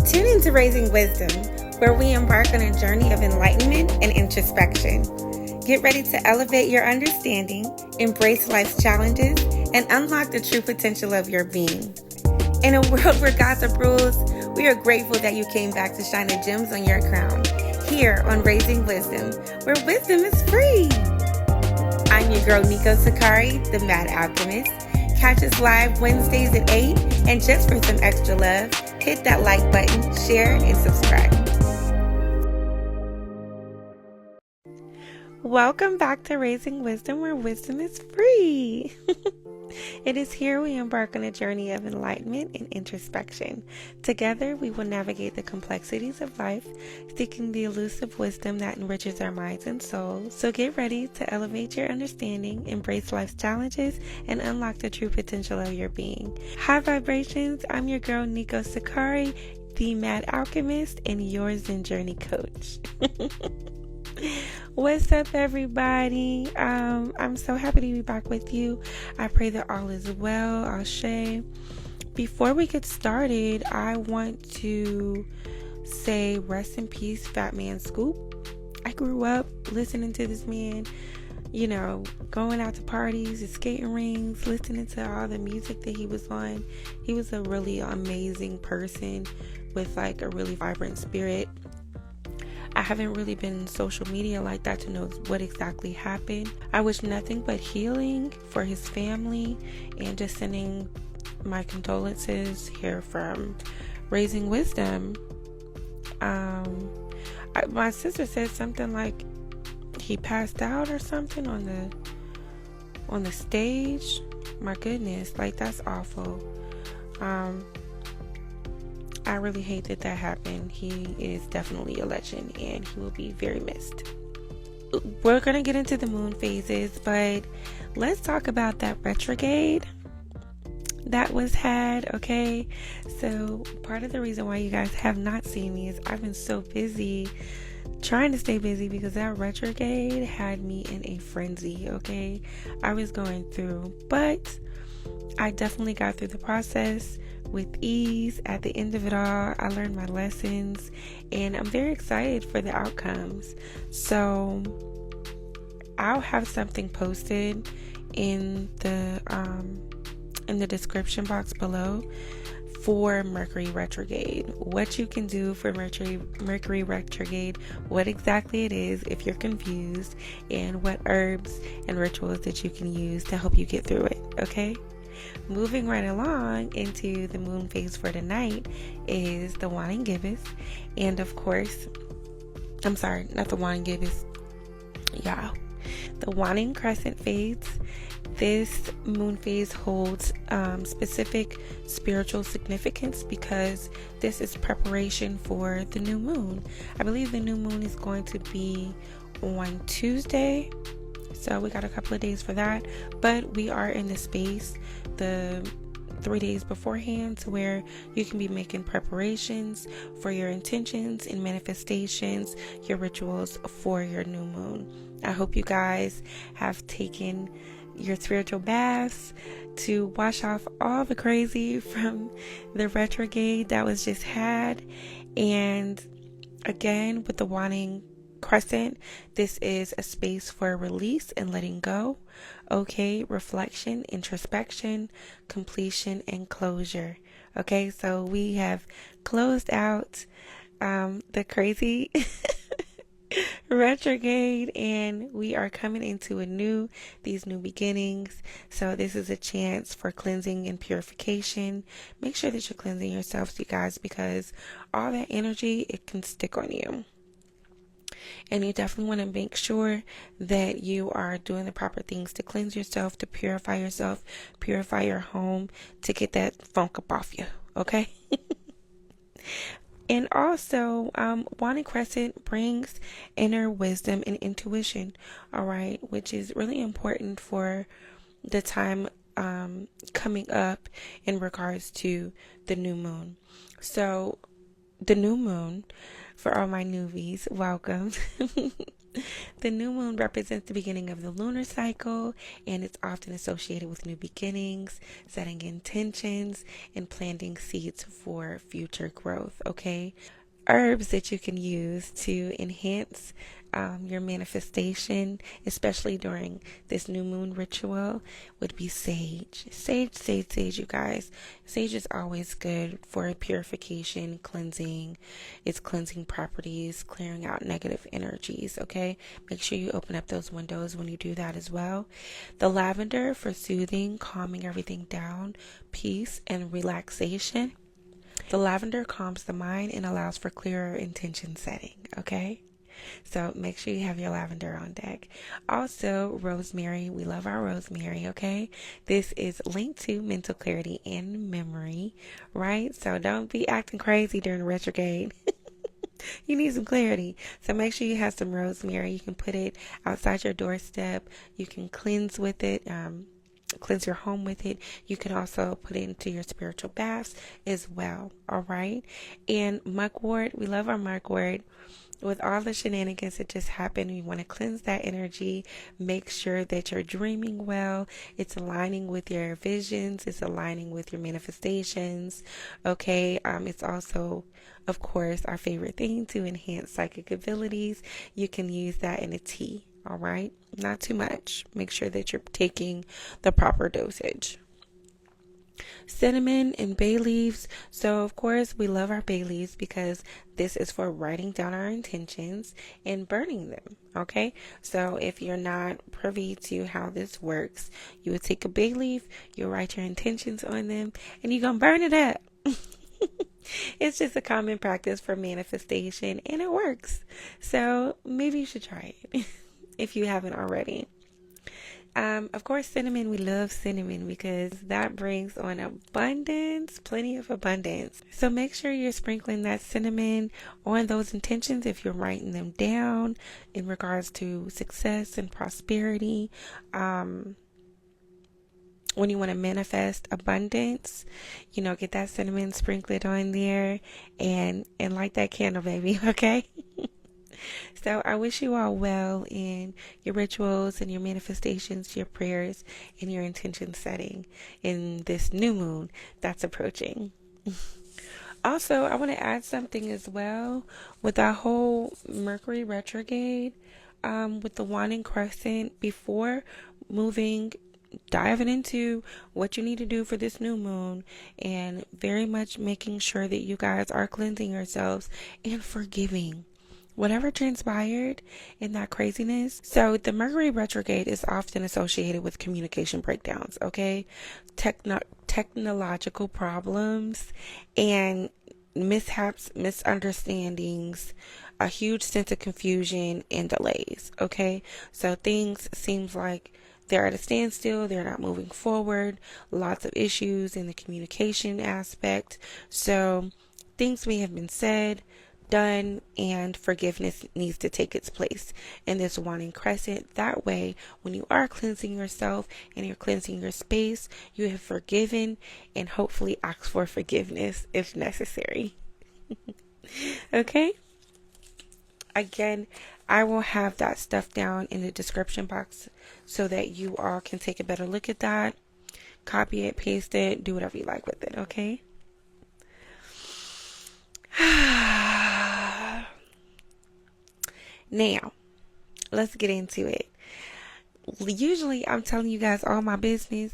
Tune into Raising Wisdom, where we embark on a journey of enlightenment and introspection. Get ready to elevate your understanding, embrace life's challenges, and unlock the true potential of your being. In a world where gossip rules, we are grateful that you came back to shine the gems on your crown, here on Raising Wisdom, where wisdom is free. I'm your girl, Nico Sakari, the Mad Alchemist. Catch us live Wednesdays at 8, and just for some extra love, hit that like button, share, and subscribe. Welcome back to Raising Wisdom, where wisdom is free. It is here we embark on a journey of enlightenment and introspection. Together, we will navigate the complexities of life, seeking the elusive wisdom that enriches our minds and souls. So get ready to elevate your understanding, embrace life's challenges, and unlock the true potential of your being. High vibrations, I'm your girl, Nico Sakari, the Mad Alchemist, and your Zen Journey Coach. What's up, everybody? I'm so happy to be back with you. I pray that all is well. Ashe. Before we get started, I want to say rest in peace, Fat Man Scoop. I grew up listening to this man, going out to parties and skating rings, listening to all the music that he was on. He was a really amazing person with like a really vibrant spirit. I haven't really been in social media like that to know what exactly happened. I wish nothing but healing for his family and just sending my condolences here from Raising Wisdom. My sister said something like he passed out or something on the stage. My goodness, like that's awful. I really hate that happened. He is definitely a legend and he will be very missed. We're going to get into the moon phases, but let's talk about that retrograde that was had, okay? So part of the reason why you guys have not seen me is I've been so busy trying to stay busy because that retrograde had me in a frenzy, okay? I was going through, but I definitely got through the process with ease. At the end of it all, I learned my lessons and I'm very excited for the outcomes. So I'll have something posted in the description box below for Mercury retrograde. What you can do for Mercury retrograde, what exactly it is if you're confused, and what herbs and rituals that you can use to help you get through it, okay? Moving right along into the moon phase for tonight is the waning gibbous, and of course, not the waning gibbous, the waning crescent phase. This moon phase holds specific spiritual significance because this is preparation for the new moon. I believe the new moon is going to be on Tuesday. So we got a couple of days for that, but we are in the space the 3 days beforehand to where you can be making preparations for your intentions and manifestations, your rituals for your new moon. I hope you guys have taken your spiritual baths to wash off all the crazy from the retrograde that was just had. And again, with the waning crescent, this is a space for release and letting go, okay? Reflection, introspection, completion, and closure. Okay, so we have closed out the crazy retrograde and we are coming into these new beginnings. So this is a chance for cleansing and purification. Make sure that you're cleansing yourselves, you guys, because all that energy, it can stick on you. And you definitely want to make sure that you are doing the proper things to cleanse yourself, to purify yourself, purify your home, to get that funk up off you, okay? And also, waning crescent brings inner wisdom and intuition, all right, which is really important for the time coming up in regards to the new moon. So the new moon, for all my newbies, welcome. The new moon represents the beginning of the lunar cycle, and it's often associated with new beginnings, setting intentions, and planting seeds for future growth. Okay, herbs that you can use to enhance your manifestation, especially during this new moon ritual, would be sage. Sage, you guys. Sage is always good for purification, cleansing, its cleansing properties, clearing out negative energies, okay? Make sure you open up those windows when you do that as well. The lavender for soothing, calming everything down, peace, and relaxation. The lavender calms the mind and allows for clearer intention setting, okay? So make sure you have your lavender on deck. Also, rosemary. We love our rosemary, okay? This is linked to mental clarity and memory, right? So don't be acting crazy during retrograde. You need some clarity. So make sure you have some rosemary. You can put it outside your doorstep. You can cleanse with it. Cleanse your home with it. You can also put it into your spiritual baths as well. All right. And mugwort, we love our mugwort. With all the shenanigans that just happened, you want to cleanse that energy. Make sure that you're dreaming well. It's aligning with your visions. It's aligning with your manifestations. Okay. It's also, of course, our favorite thing to enhance psychic abilities. You can use that in a tea. All right. Not too much. Make sure that you're taking the proper dosage. Cinnamon and bay leaves. So of course we love our bay leaves because this is for writing down our intentions and burning them. Okay, so if you're not privy to how this works, you would take a bay leaf, you write your intentions on them, and you're gonna burn it up. It's just a common practice for manifestation, and it works. So maybe you should try it if you haven't already. Of course, cinnamon, we love cinnamon because that brings on abundance, plenty of abundance. So make sure you're sprinkling that cinnamon on those intentions if you're writing them down in regards to success and prosperity. When you want to manifest abundance, get that cinnamon, sprinkle it on there and light that candle, baby, okay? So I wish you all well in your rituals and your manifestations, your prayers, and your intention setting in this new moon that's approaching. Also, I want to add something as well with our whole Mercury retrograde, with the waning crescent. Before diving into what you need to do for this new moon, and very much making sure that you guys are cleansing yourselves and forgiving whatever transpired in that craziness. So the Mercury retrograde is often associated with communication breakdowns, okay? Technological problems and mishaps, misunderstandings, a huge sense of confusion and delays, okay? So things seems like they're at a standstill, they're not moving forward, lots of issues in the communication aspect. So things may have been said, done, and forgiveness needs to take its place in this waning crescent. That way, when you are cleansing yourself and you're cleansing your space, you have forgiven and hopefully ask for forgiveness if necessary. Okay? Again, I will have that stuff down in the description box so that you all can take a better look at that. Copy it, paste it, do whatever you like with it, okay? Now, let's get into it. Usually, I'm telling you guys all my business.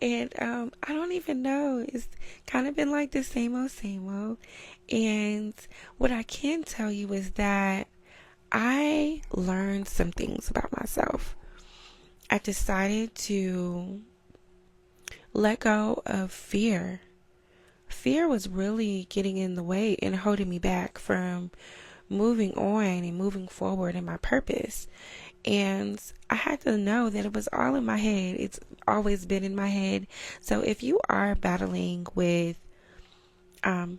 And I don't even know. It's kind of been like the same old. And what I can tell you is that I learned some things about myself. I decided to let go of fear. Fear was really getting in the way and holding me back from moving on and moving forward in my purpose. And I had to know that it was all in my head. It's always been in my head. So if you are battling with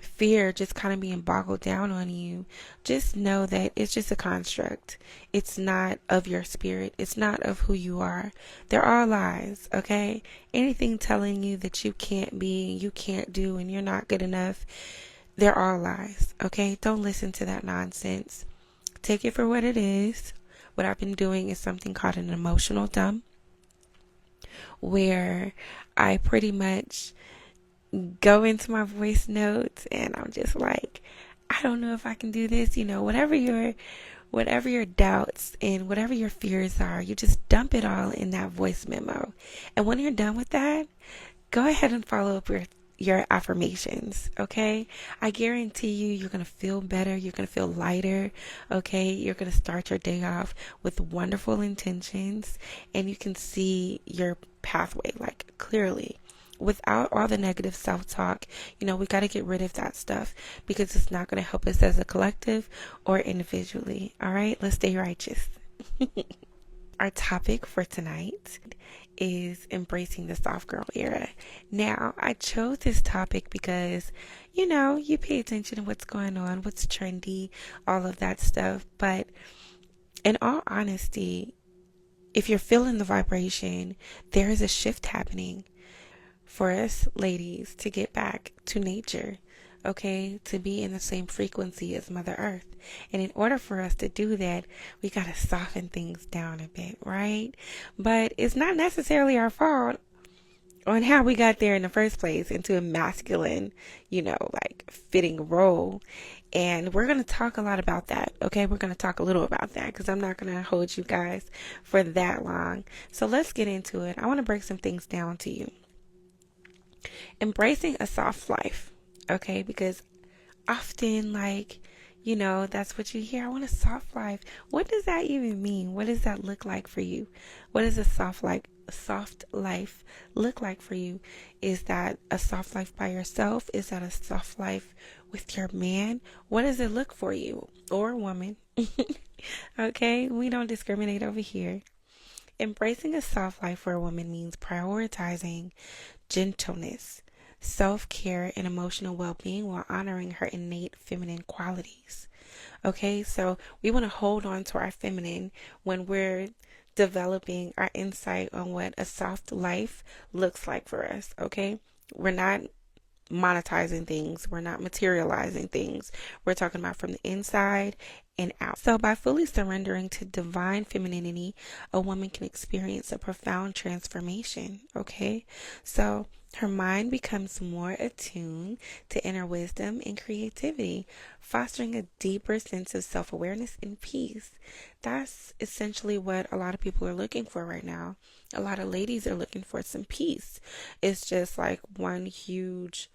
fear just kind of being boggled down on you, just know that it's just a construct. It's not of your spirit. It's not of who you are. They're all lies, okay? Anything telling you that you can't be, you can't do, and you're not good enough, they're all lies, okay? Don't listen to that nonsense. take it for what it is. What I've been doing is something called an emotional dump, where I pretty much go into my voice notes and I'm just like, I don't know if I can do this. Whatever your doubts and whatever your fears are, you just dump it all in that voice memo. And when you're done with that, go ahead and follow up with your affirmations, okay? I guarantee you're going to feel better. You're going to feel lighter, okay? You're going to start your day off with wonderful intentions, and you can see your pathway, like, clearly. Without all the negative self-talk, we got to get rid of that stuff because it's not going to help us as a collective or individually. All right, let's stay righteous. Our topic for tonight is embracing the soft girl era. Now, I chose this topic because, you pay attention to what's going on, what's trendy, all of that stuff. But in all honesty, if you're feeling the vibration, there is a shift happening for us ladies to get back to nature, okay, to be in the same frequency as Mother Earth. And in order for us to do that, we got to soften things down a bit, right? But it's not necessarily our fault on how we got there in the first place into a masculine, fitting role. And we're going to talk a lot about that, okay? We're going to talk a little about that because I'm not going to hold you guys for that long. So let's get into it. I want to break some things down to you. Embracing a soft life, okay? Because often, that's what you hear. I want a soft life. What does that even mean? What does that look like for you? What does a soft life look like for you? Is that a soft life by yourself? Is that a soft life with your man? What does it look for you or woman? Okay, we don't discriminate over here. Embracing a soft life for a woman means prioritizing gentleness, self-care, and emotional well-being while honoring her innate feminine qualities. Okay, so we want to hold on to our feminine when we're developing our insight on what a soft life looks like for us. Okay, we're not monetizing things, we're not materializing things. We're talking about from the inside and out. So by fully surrendering to divine femininity, a woman can experience a profound transformation. Okay, so her mind becomes more attuned to inner wisdom and creativity, fostering a deeper sense of self-awareness and peace. That's essentially what a lot of people are looking for right now. A lot of ladies are looking for some peace. It's just like one huge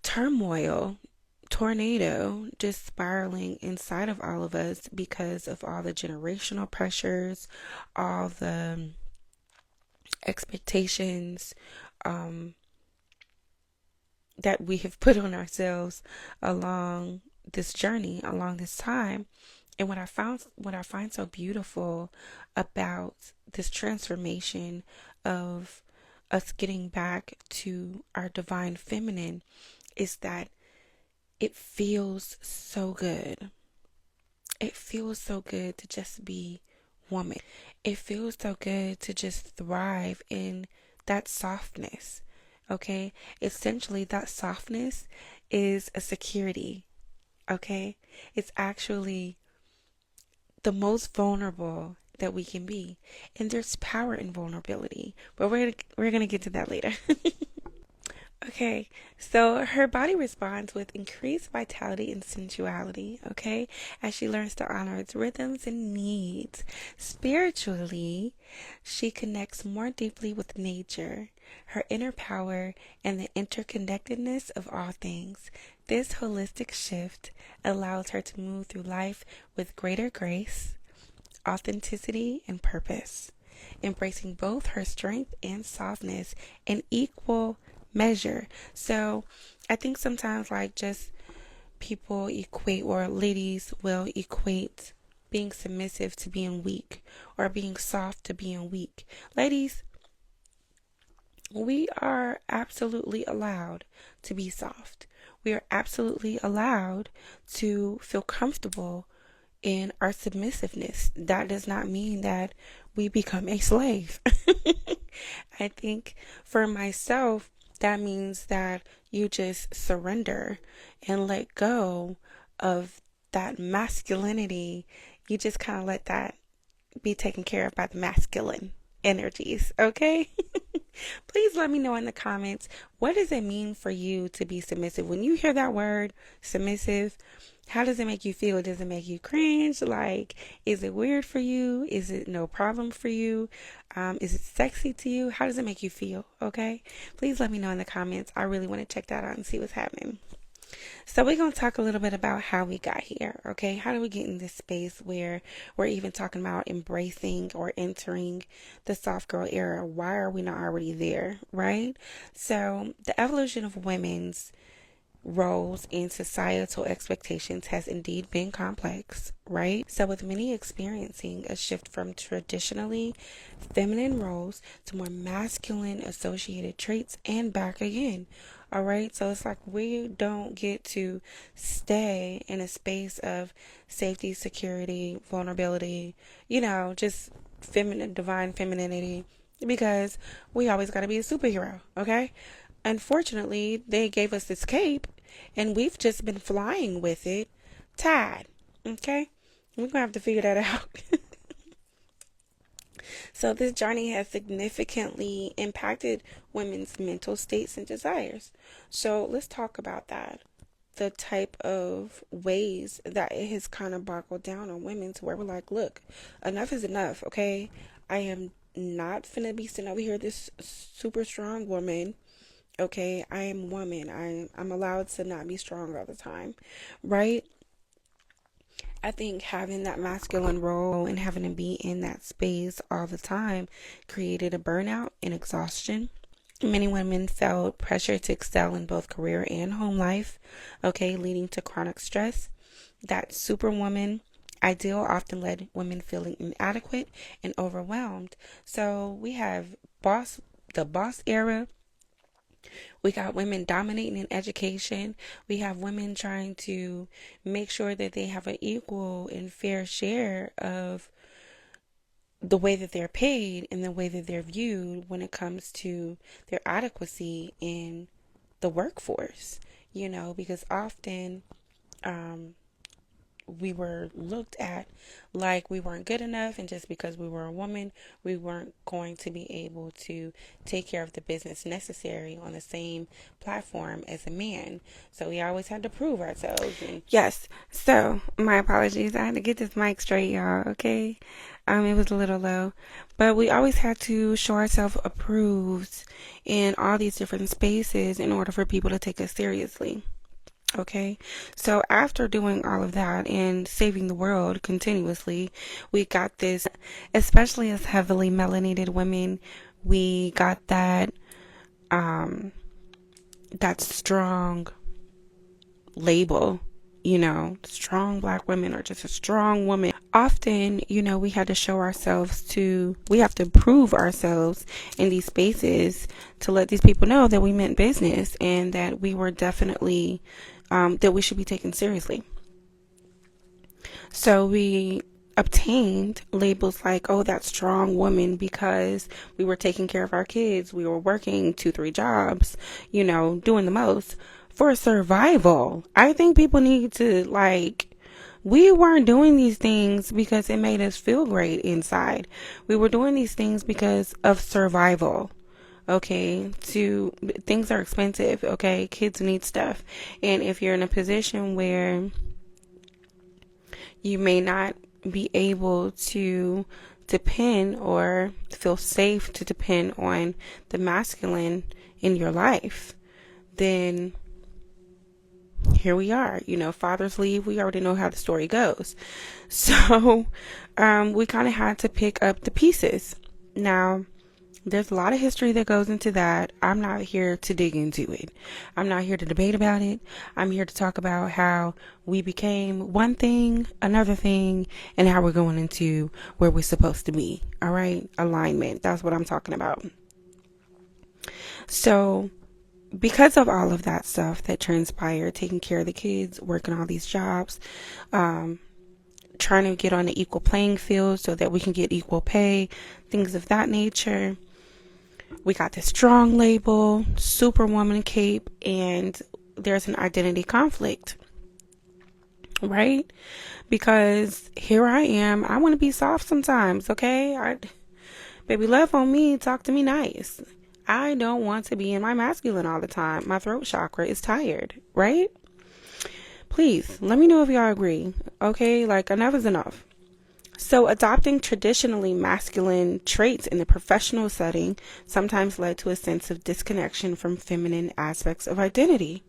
tornado just spiraling inside of all of us because of all the generational pressures, all the expectations that we have put on ourselves along this journey, along this time. And what I find so beautiful about this transformation of us getting back to our divine feminine is that it feels so good. It feels so good to just be woman. It feels so good to just thrive in that softness. Okay? Essentially, that softness is a security. Okay? It's actually the most vulnerable that we can be. And there's power in vulnerability. But we're going to get to that later. Okay, so her body responds with increased vitality and sensuality, okay, as she learns to honor its rhythms and needs. Spiritually, she connects more deeply with nature, her inner power, and the interconnectedness of all things. This holistic shift allows her to move through life with greater grace, authenticity, and purpose, embracing both her strength and softness in equal measure. So I think sometimes just people equate, or ladies will equate, being submissive to being weak or being soft to being weak. Ladies, we are absolutely allowed to be soft. We are absolutely allowed to feel comfortable in our submissiveness. That does not mean that we become a slave. I think for myself, that means that you just surrender and let go of that masculinity, you just kind of let that be taken care of by the masculine energies, okay? Please let me know in the comments, what does it mean for you to be submissive? When you hear that word, submissive, how does it make you feel? Does it make you cringe? Like, is it weird for you? Is it no problem for you? Is it sexy to you? How does it make you feel? Okay? Please let me know in the comments. I really want to check that out and see what's happening. So we're going to talk a little bit about how we got here, okay? How do we get in this space where we're even talking about embracing or entering the soft girl era? Why are we not already there, right? So the evolution of women's roles and societal expectations has indeed been complex, right? So with many experiencing a shift from traditionally feminine roles to more masculine associated traits and back again. All right, so it's like we don't get to stay in a space of safety, security, vulnerability, just feminine, divine femininity, because we always got to be a superhero, okay? Unfortunately, they gave us this cape and we've just been flying with it tied, okay? We're going to have to figure that out. So this journey has significantly impacted women's mental states and desires. So let's talk about that. The type of ways that it has kind of boggled down on women to where we're like, look, enough is enough, okay? I am not finna be sitting over here this super strong woman, okay? I am a woman. I'm allowed to not be strong all the time, right? I think having that masculine role and having to be in that space all the time created a burnout and exhaustion. Many women felt pressure to excel in both career and home life, okay, leading to chronic stress. That superwoman ideal often led women feeling inadequate and overwhelmed. So we have the boss era. We got women dominating in education. We have women trying to make sure that they have an equal and fair share of the way that they're paid and the way that they're viewed when it comes to their adequacy in the workforce, because often we were looked at like we weren't good enough, and just because we were a woman, we weren't going to be able to take care of the business necessary on the same platform as a man. So we always had to prove ourselves. And yes, so my apologies. I had to get this mic straight, y'all, okay? It was a little low, but we always had to show ourselves approved in all these different spaces in order for people to take us seriously. Okay, so after doing all of that and saving the world continuously, we got this, especially as heavily melanated women, we got that strong label, strong black women or just a strong woman. Often, we had to show ourselves we have to prove ourselves in these spaces to let these people know that we meant business and that we were definitely that we should be taken seriously. So we obtained labels like, oh, that strong woman, because we were taking care of our kids. We were working 2-3 jobs, doing the most for survival. I think people need to we weren't doing these things because it made us feel great inside. We were doing these things because of survival. Okay, things are expensive, okay? Kids need stuff. And if you're in a position where you may not be able to depend or feel safe to depend on the masculine in your life, then here we are. Fathers leave. We already know how the story goes. So we kind of had to pick up the pieces. Now, there's a lot of history that goes into that. I'm not here to dig into it. I'm not here to debate about it. I'm here to talk about how we became one thing, another thing, and how we're going into where we're supposed to be. All right? Alignment. That's what I'm talking about. So, because of all of that stuff that transpired, taking care of the kids, working all these jobs, trying to get on an equal playing field so that we can get equal pay, things of that nature. We got this strong label, superwoman cape, and there's an identity conflict. right? Because here I am. I want to be soft sometimes, okay? Baby, love on me. Talk to me nice. I don't want to be in my masculine all the time. My throat chakra is tired, right? Please, let me know if y'all agree, okay? Like, enough is enough. So, adopting traditionally masculine traits in the professional setting sometimes led to a sense of disconnection from feminine aspects of identity.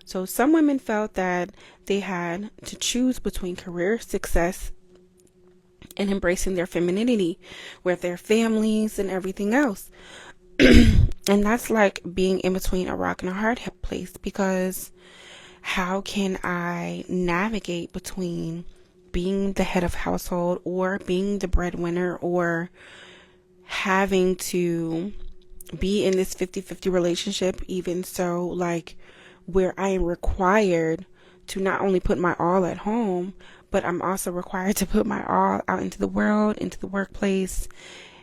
So, some women felt that they had to choose between career success and embracing their femininity with their families and everything else. And that's like being in between a rock and a hard place, because how can I navigate between being the head of household or being the breadwinner, or having to be in this 50-50 relationship, even so, like, where I am required to not only put my all at home, but I'm also required to put my all out into the world, into the workplace.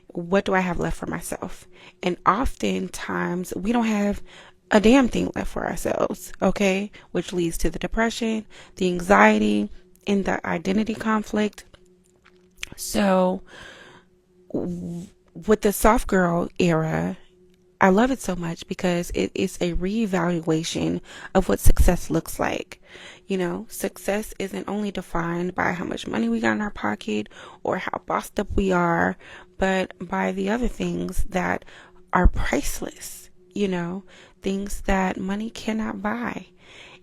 What do I have left for myself? And oftentimes we don't have a damn thing left for ourselves, okay? Which leads to the depression, the anxiety, and the identity conflict. So with the soft girl era, I love it so much because it is a reevaluation of what success looks like. You know, success isn't only defined by how much money we got in our pocket or how bossed up we are, but by the other things that are priceless, you know, things that money cannot buy.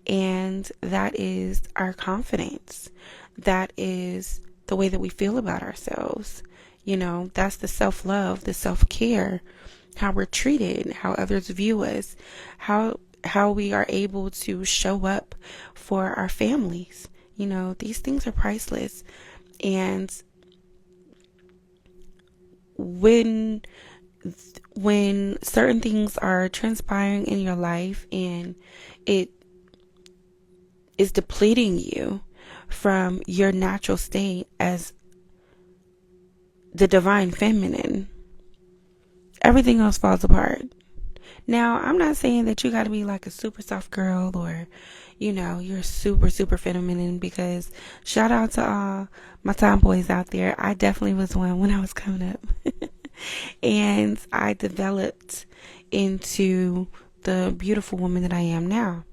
And that is our confidence. That is the way that we feel about ourselves. You know, that's the self-love, the self-care, how we're treated, how others view us, how we are able to show up for our families. You know, these things are priceless. And when certain things are transpiring in your life and it is depleting you from your natural state as the divine feminine, everything else falls apart. Now, I'm not saying that you got to be like a super soft girl or, you know, you're super, super feminine, because shout out to all my tomboys out there. I definitely was one when I was coming up. And I developed into the beautiful woman that I am now.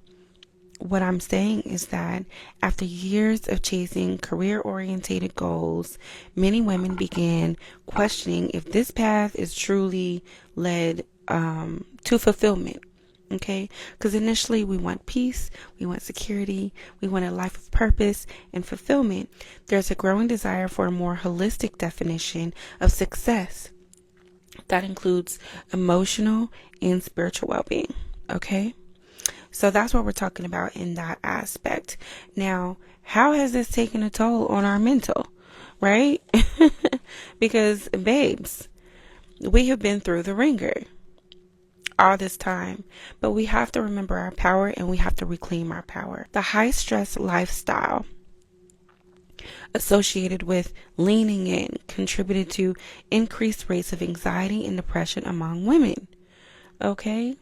What I'm saying is that after years of chasing career-oriented goals, many women began questioning if this path is truly led to fulfillment. Okay? Because initially we want peace, we want security, we want a life of purpose and fulfillment. There's a growing desire for a more holistic definition of success that includes emotional and spiritual well-being. Okay? So that's what we're talking about in that aspect. Now, how has this taken a toll on our mental, right? Because, babes, we have been through the ringer all this time, but we have to remember our power and we have to reclaim our power. The high stress lifestyle associated with leaning in contributed to increased rates of anxiety and depression among women. Okay?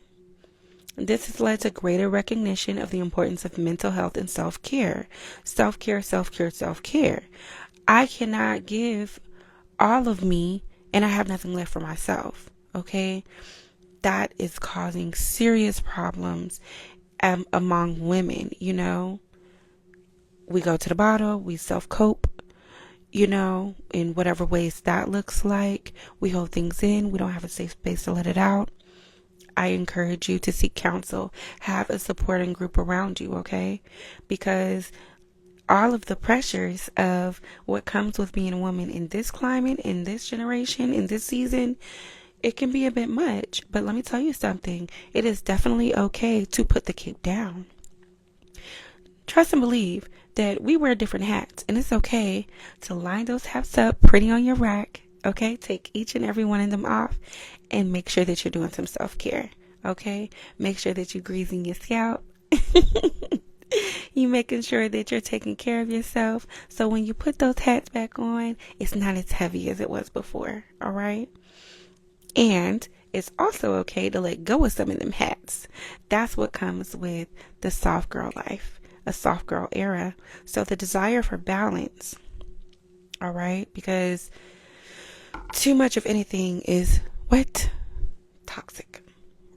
This has led to greater recognition of the importance of mental health and self-care. Self-care, self-care, self-care. I cannot give all of me and I have nothing left for myself. Okay? That is causing serious problems among women, you know. We go to the bottle, we self-cope, you know, in whatever ways that looks like. We hold things in, we don't have a safe space to let it out. I encourage you to seek counsel, have a supporting group around you, okay? Because all of the pressures of what comes with being a woman in this climate, in this generation, in this season, it can be a bit much. But let me tell you something. It is definitely okay to put the cape down. Trust and believe that we wear different hats, and it's okay to line those hats up pretty on your rack. Okay, take each and every one of them off and make sure that you're doing some self-care. Okay, make sure that you're greasing your scalp. You making sure that you're taking care of yourself, so when you put those hats back on, it's not as heavy as it was before. All right, and it's also okay to let go of some of them hats. That's what comes with the soft girl life. a soft girl era. So the desire for balance, all right, because too much of anything is what? Toxic,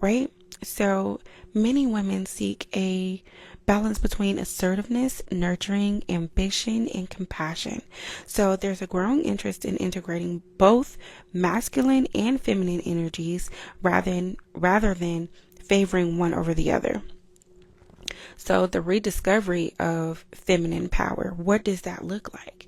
right? So many women seek a balance between assertiveness, nurturing, ambition, and compassion. So there's a growing interest in integrating both masculine and feminine energies rather than favoring one over the other. So the rediscovery of feminine power, what does that look like?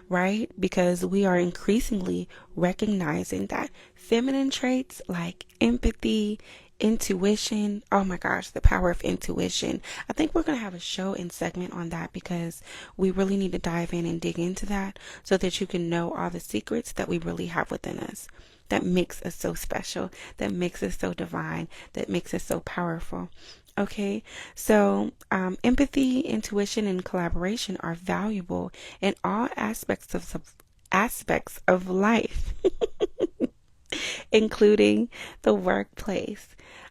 Right? Because we are increasingly recognizing that feminine traits like empathy, intuition, oh my gosh, the power of intuition. I think we're going to have a show and segment on that because we really need to dive in and dig into that so that you can know all the secrets that we really have within us. That makes us so special, that makes us so divine, that makes us so powerful. Okay, so empathy, intuition, and collaboration are valuable in all aspects of life, including the workplace.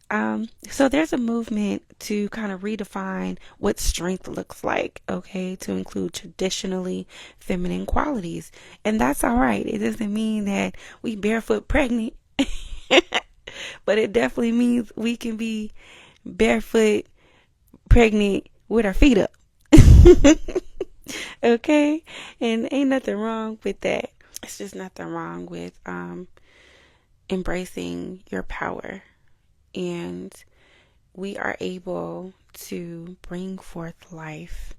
So there's a movement to kind of redefine what strength looks like, okay, to include traditionally feminine qualities. And that's all right. It doesn't mean that we barefoot pregnant, but it definitely means we can be barefoot pregnant with our feet up. Okay? And ain't nothing wrong with that. It's just nothing wrong with embracing your power. And we are able to bring forth life.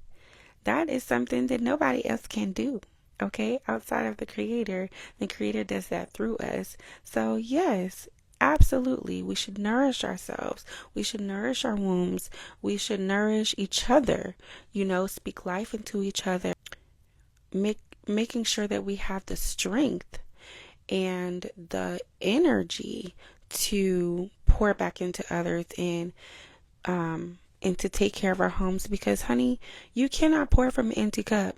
That is something that nobody else can do. Okay? Outside of the Creator does that through us. So yes, absolutely, we should nourish ourselves. We should nourish our wombs. We should nourish each other. Speak life into each other. Making sure that we have the strength and the energy to pour back into others and to take care of our homes, because honey, you cannot pour from an empty cup.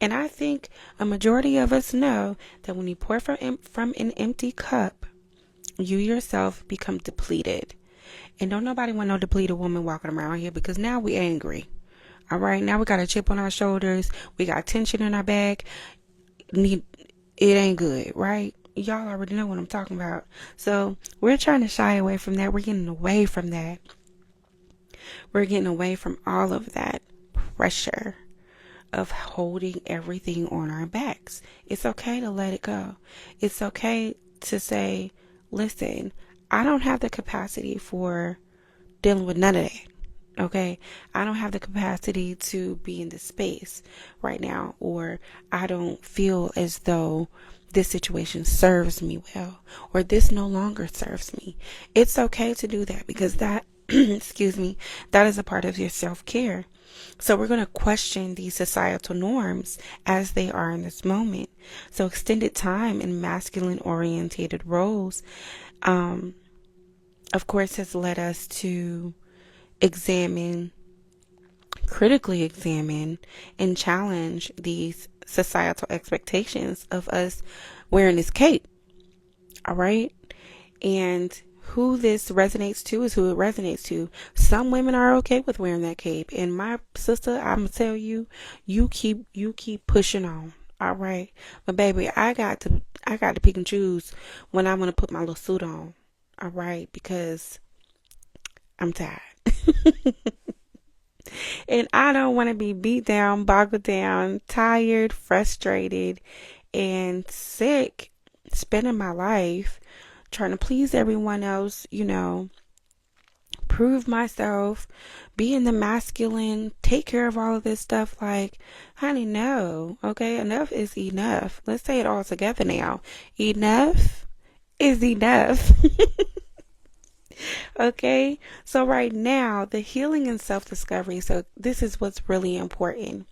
And I think a majority of us know that when you pour from an empty cup, you yourself become depleted. And don't nobody want no depleted woman walking around here, because now we angry. All right, now we got a chip on our shoulders. We got tension in our back. It ain't good, right? Y'all already know what I'm talking about. So we're trying to shy away from that. We're getting away from that. We're getting away from all of that pressure of holding everything on our backs. It's okay to let it go. It's okay to say, listen, I don't have the capacity for dealing with none of that. Okay, I don't have the capacity to be in this space right now, or I don't feel as though this situation serves me well, or this no longer serves me. It's okay to do that, because that, excuse me, that is a part of your self-care. So we're going to question these societal norms as they are in this moment. So extended time in masculine orientated roles, of course, has led us to critically examine, and challenge these societal expectations of us wearing this cape. All right. And who this resonates to is who it resonates to. Some women are okay with wearing that cape. And my sister, I'm going to tell you, you keep pushing on. All right. But baby, I got to pick and choose when I want to put my little suit on. All right. Because I'm tired. And I don't want to be beat down, boggled down, tired, frustrated, and sick, spending my life trying to please everyone else, prove myself, be in the masculine, take care of all of this stuff. Like, honey, no. Okay, enough is enough. Let's say it all together now. Enough is enough. Okay, so right now, the healing and self-discovery. So this is what's really important.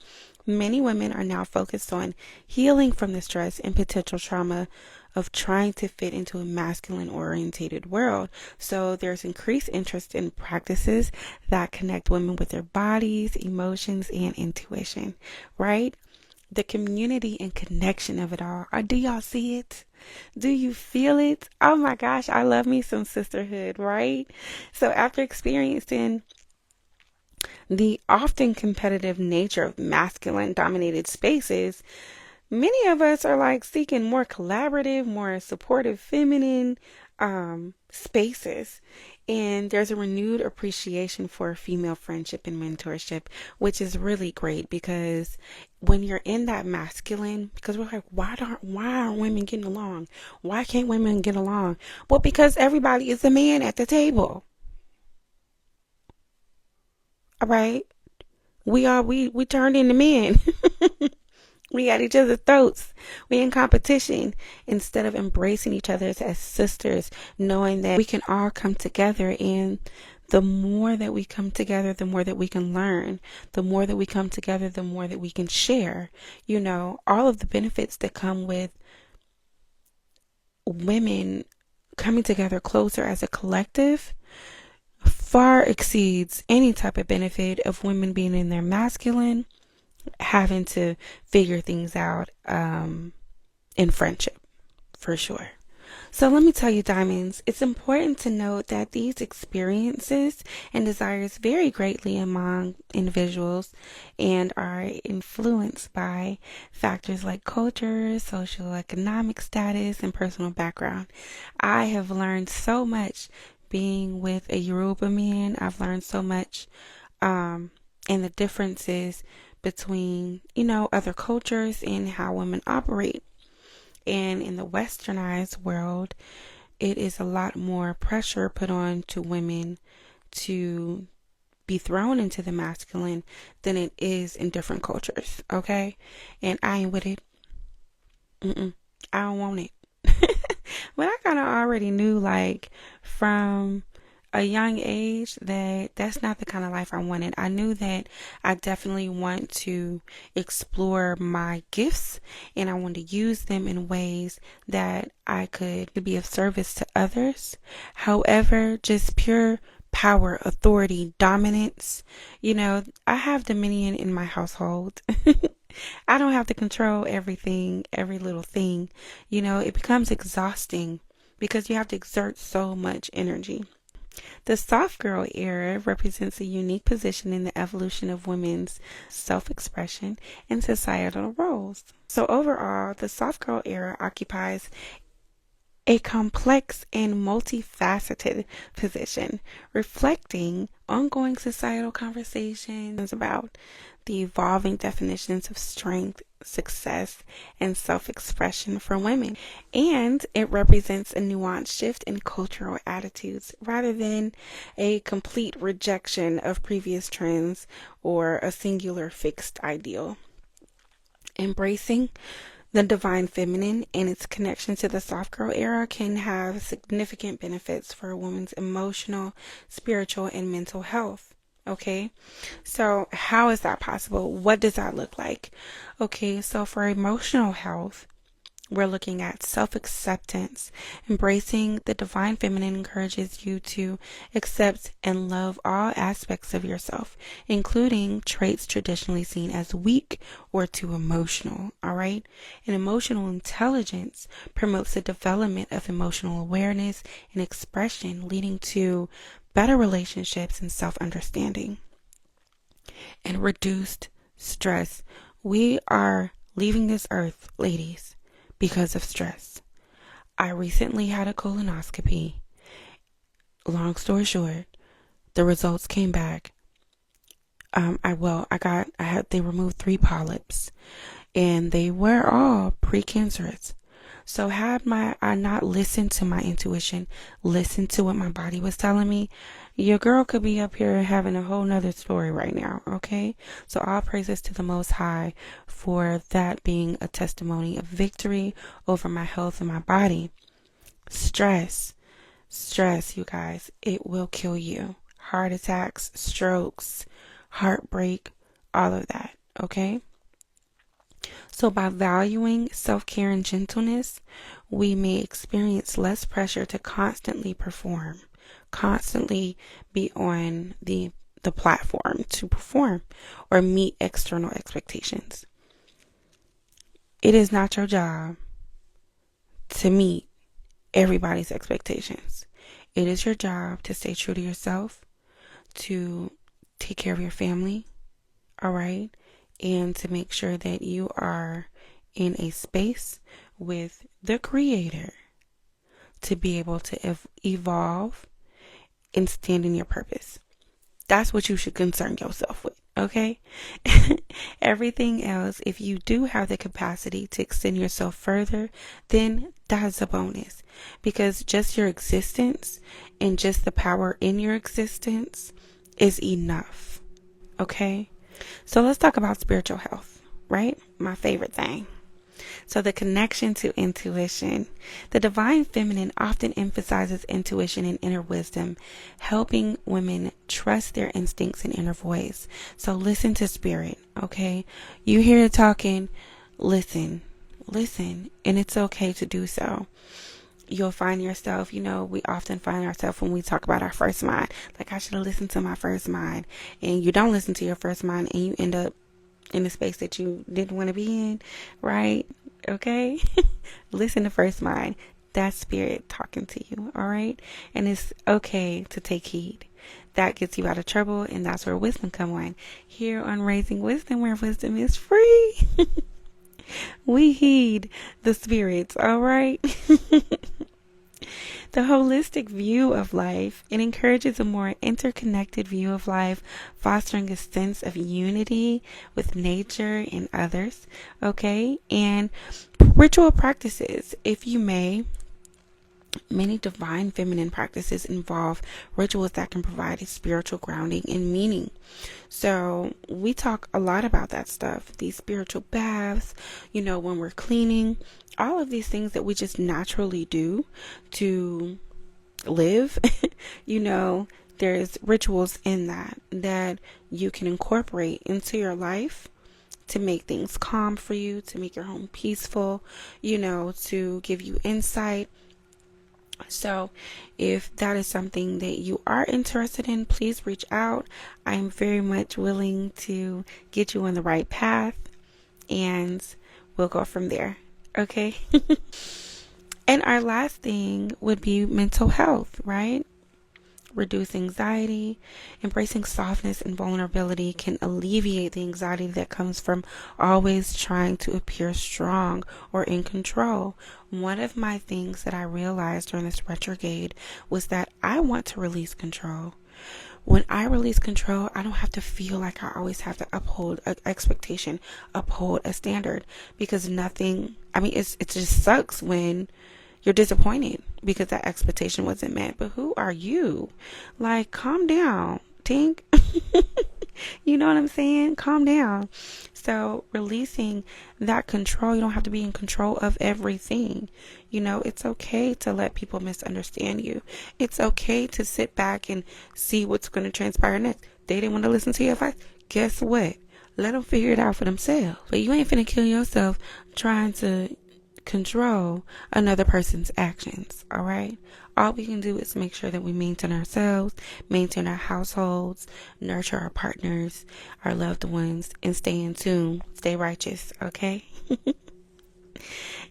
Many women are now focused on healing from the stress and potential trauma of trying to fit into a masculine orientated world. So there's increased interest in practices that connect women with their bodies, emotions, and intuition, right? The community and connection of it all. Do y'all see it? Do you feel it? Oh my gosh, I love me some sisterhood, right? So after experiencing the often competitive nature of masculine dominated spaces, many of us are like seeking more collaborative, more supportive, feminine spaces. And there's a renewed appreciation for female friendship and mentorship, which is really great because when you're in that masculine, because we're like, why aren't women getting along? Why can't women get along? Well, because everybody is a man at the table. All right. We turned into men. We at each other's throats. We in competition instead of embracing each other as sisters, knowing that we can all come together. And the more that we come together, the more that we can learn. The more that we come together, the more that we can share. You know, all of the benefits that come with women coming together closer as a collective far exceeds any type of benefit of women being in their masculine, having to figure things out in friendship, for sure. So let me tell you, diamonds, it's important to note that these experiences and desires vary greatly among individuals and are influenced by factors like culture, social economic status, and personal background. I have learned so much being with a Yoruba man. I've learned so much and the differences between, other cultures and how women operate. And in the westernized world, it is a lot more pressure put on to women to be thrown into the masculine than it is in different cultures, okay? And I ain't with it. I don't want it. But I kind of already knew, like, from a young age that that's not the kind of life I wanted. I knew that I definitely want to explore my gifts and I want to use them in ways that I could be of service to others. However, just pure power, authority, dominance, I have dominion in my household. I don't have to control everything, every little thing. It becomes exhausting because you have to exert so much energy. The soft girl era represents a unique position in the evolution of women's self-expression and societal roles. So overall, the soft girl era occupies a complex and multifaceted position, reflecting ongoing societal conversations about the evolving definitions of strength, success, and self-expression for women. And it represents a nuanced shift in cultural attitudes rather than a complete rejection of previous trends or a singular fixed ideal. Embracing the divine feminine and its connection to the soft girl era can have significant benefits for a woman's emotional, spiritual, and mental health. Okay, so how is that possible? What does that look like? Okay, so for emotional health, we're looking at self-acceptance. Embracing the divine feminine encourages you to accept and love all aspects of yourself, including traits traditionally seen as weak or too emotional, all right? And emotional intelligence promotes the development of emotional awareness and expression, leading to better relationships and self-understanding. And reduced stress. We are leaving this earth, ladies, because of stress. I recently had a colonoscopy. Long story short, the results came back. They removed 3 polyps and they were all precancerous. So had I not listened to my intuition, listened to what my body was telling me, your girl could be up here having a whole nother story right now, okay? So all praises to the Most High for that being a testimony of victory over my health and my body. Stress, you guys, it will kill you. Heart attacks, strokes, heartbreak, all of that, okay? So by valuing self-care and gentleness, we may experience less pressure to constantly perform, constantly be on the platform to perform or meet external expectations. It is not your job to meet everybody's expectations. It is your job to stay true to yourself, to take care of your family, all right? And to make sure that you are in a space with the Creator to be able to evolve and stand in your purpose. That's what you should concern yourself with, okay? Everything else, if you do have the capacity to extend yourself further, then that's a bonus. Because just your existence and just the power in your existence is enough, okay? So let's talk about spiritual health, right? My favorite thing. So the connection to intuition. The divine feminine often emphasizes intuition and inner wisdom, helping women trust their instincts and inner voice. So listen to spirit, okay? You hear it talking, listen, and it's okay to do so. You'll find yourself, we often find ourselves when we talk about our first mind, like I should have listened to my first mind, and you don't listen to your first mind and you end up in the space that you didn't want to be in, right? Okay? Listen to first mind. That's spirit talking to you, all right? And it's okay to take heed. That gets you out of trouble, and that's where wisdom come in. Here on Raising Wisdom, where wisdom is free, we heed the spirits, all right? The holistic view of life, it encourages a more interconnected view of life, fostering a sense of unity with nature and others, okay? And ritual practices, if you may, many divine feminine practices involve rituals that can provide a spiritual grounding and meaning. So we talk a lot about that stuff, these spiritual baths, when we're cleaning, all of these things that we just naturally do to live. There's rituals in that you can incorporate into your life to make things calm for you, to make your home peaceful, to give you insight. So if that is something that you are interested in, please reach out. I'm very much willing to get you on the right path, and we'll go from there. Okay? And our last thing would be mental health, right? Reduce anxiety. Embracing softness and vulnerability can alleviate the anxiety that comes from always trying to appear strong or in control. One of my things that I realized during this retrograde was that I want to release control. When I release control, I don't have to feel like I always have to uphold an expectation, uphold a standard, because it just sucks when you're disappointed because that expectation wasn't met. But who are you? Like, calm down, Tink. You know what I'm saying? Calm down. So releasing that control, you don't have to be in control of everything. It's okay to let people misunderstand you. It's okay to sit back and see what's going to transpire next. They didn't want to listen to your advice. Guess what? Let them figure it out for themselves. But you ain't finna kill yourself trying to control another person's actions, all right? All we can do is make sure that we maintain ourselves, maintain our households, nurture our partners, our loved ones, and stay in tune, stay righteous, okay?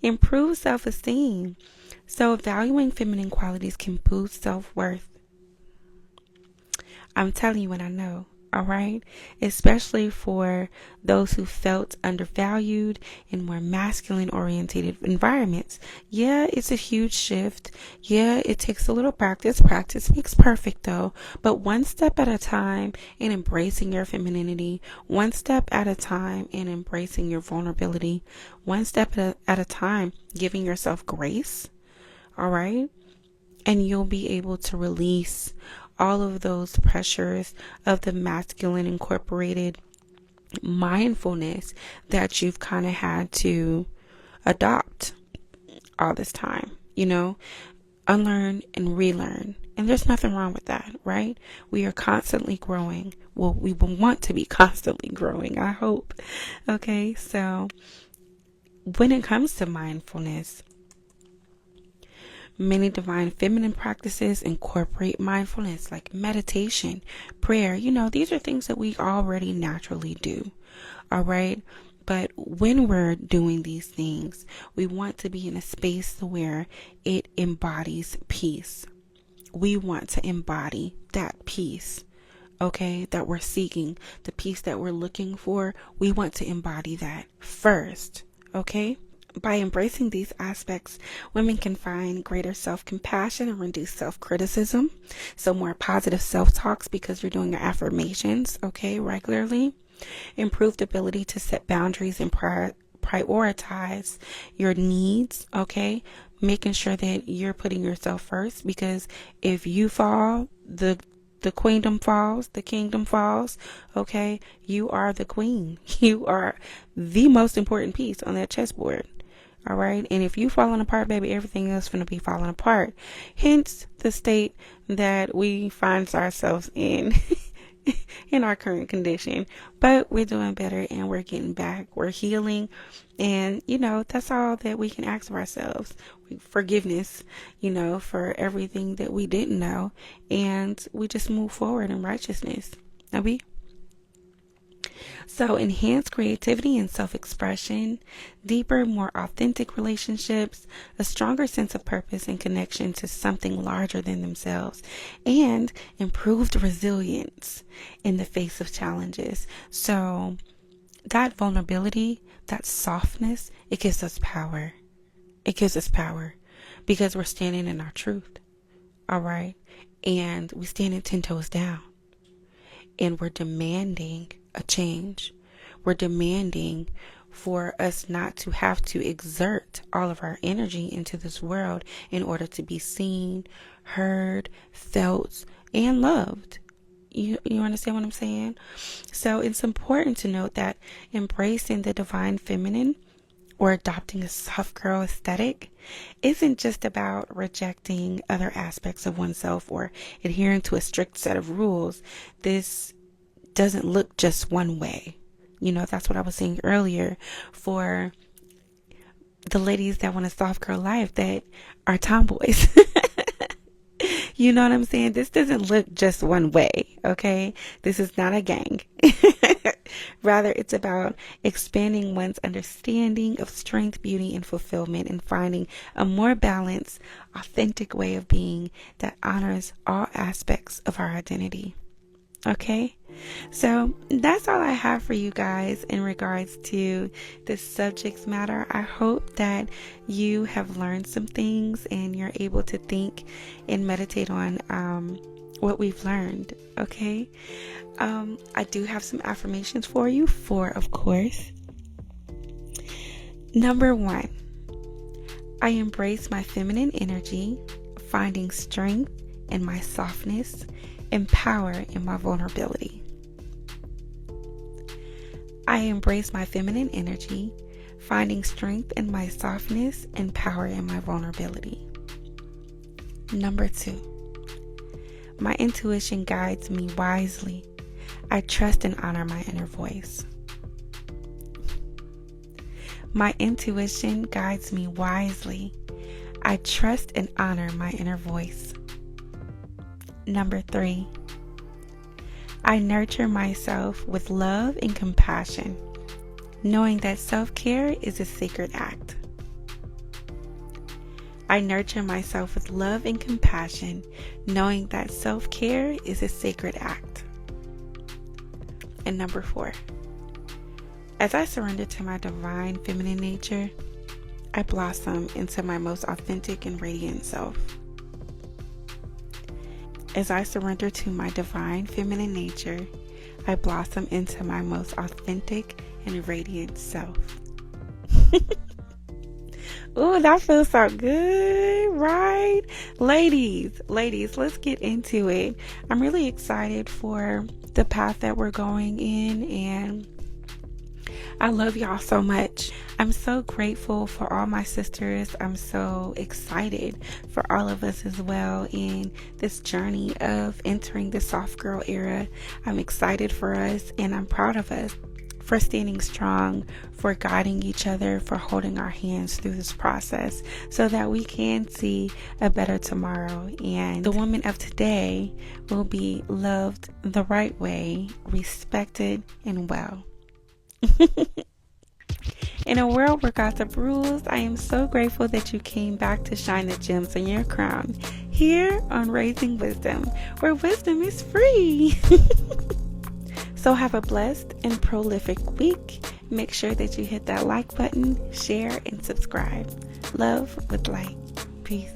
Improve self-esteem. So valuing feminine qualities can boost self-worth. I'm telling you what I know. All right, especially for those who felt undervalued in more masculine oriented environments. Yeah, it's a huge shift. Yeah, it takes a little practice. Practice makes perfect though. But one step at a time in embracing your femininity, one step at a time in embracing your vulnerability, one step at a time giving yourself grace. All right, and you'll be able to release all of those pressures of the masculine incorporated mindfulness that you've kind of had to adopt all this time, unlearn and relearn. And there's nothing wrong with that, right? We are constantly growing. Well, we will want to be constantly growing, I hope. Okay, so when it comes to mindfulness, many divine feminine practices incorporate mindfulness, like meditation, prayer. These are things that we already naturally do. All right. But when we're doing these things, we want to be in a space where it embodies peace. We want to embody that peace. okay, that we're seeking, the peace that we're looking for, we want to embody that first, okay? By embracing these aspects, women can find greater self-compassion and reduce self-criticism. So more positive self-talks because you're doing your affirmations, okay, regularly. Improved ability to set boundaries and prioritize your needs, okay? Making sure that you're putting yourself first, because if you fall, the queendom falls, the kingdom falls, okay? You are the queen. You are the most important piece on that chessboard. All right. And if you falling apart, baby, everything else is going to be falling apart. Hence the state that we find ourselves in, in our current condition. But we're doing better and we're getting back. We're healing. And, that's all that we can ask of ourselves. Forgiveness, for everything that we didn't know. And we just move forward in righteousness. So enhanced creativity and self-expression, deeper, more authentic relationships, a stronger sense of purpose and connection to something larger than themselves, and improved resilience in the face of challenges. So that vulnerability, that softness, it gives us power. It gives us power because we're standing in our truth. All right. And we standing 10 toes down. And we're demanding a change. We're demanding for us not to have to exert all of our energy into this world in order to be seen, heard, felt, and loved. You understand what I'm saying? So it's important to note that embracing the divine feminine or adopting a soft girl aesthetic isn't just about rejecting other aspects of oneself or adhering to a strict set of rules. This doesn't look just one way. That's what I was saying earlier for the ladies that want a soft girl life that are tomboys. You know what I'm saying? This doesn't look just one way, okay? This is not a gang. Rather, it's about expanding one's understanding of strength, beauty, and fulfillment and finding a more balanced, authentic way of being that honors all aspects of our identity. Okay, so that's all I have for you guys in regards to this subject matter. I hope that you have learned some things and you're able to think and meditate on what we've learned. Okay, I do have some affirmations for you. 4, of course. Number 1, I embrace my feminine energy, finding strength in my softness and power in my vulnerability. I embrace my feminine energy, finding strength in my softness and power in my vulnerability. Number 2, my intuition guides me wisely. I trust and honor my inner voice. My intuition guides me wisely. I trust and honor my inner voice. Number 3, I nurture myself with love and compassion, knowing that self-care is a sacred act. I nurture myself with love and compassion, knowing that self-care is a sacred act. And number 4, as I surrender to my divine feminine nature, I blossom into my most authentic and radiant self. As I surrender to my divine feminine nature, I blossom into my most authentic and radiant self. Ooh, that feels so good, right? Ladies, let's get into it. I'm really excited for the path that we're going in, and I love y'all so much. I'm so grateful for all my sisters. I'm so excited for all of us as well in this journey of entering the soft girl era. I'm excited for us, and I'm proud of us for standing strong, for guiding each other, for holding our hands through this process so that we can see a better tomorrow. And the women of today will be loved the right way, respected, and well. In a world where gossip rules, I am so grateful that you came back to shine the gems on your crown here on Raising Wisdom, where wisdom is free. So have a blessed and prolific week. Make sure that you hit that like button, share, and subscribe. Love with light. Peace.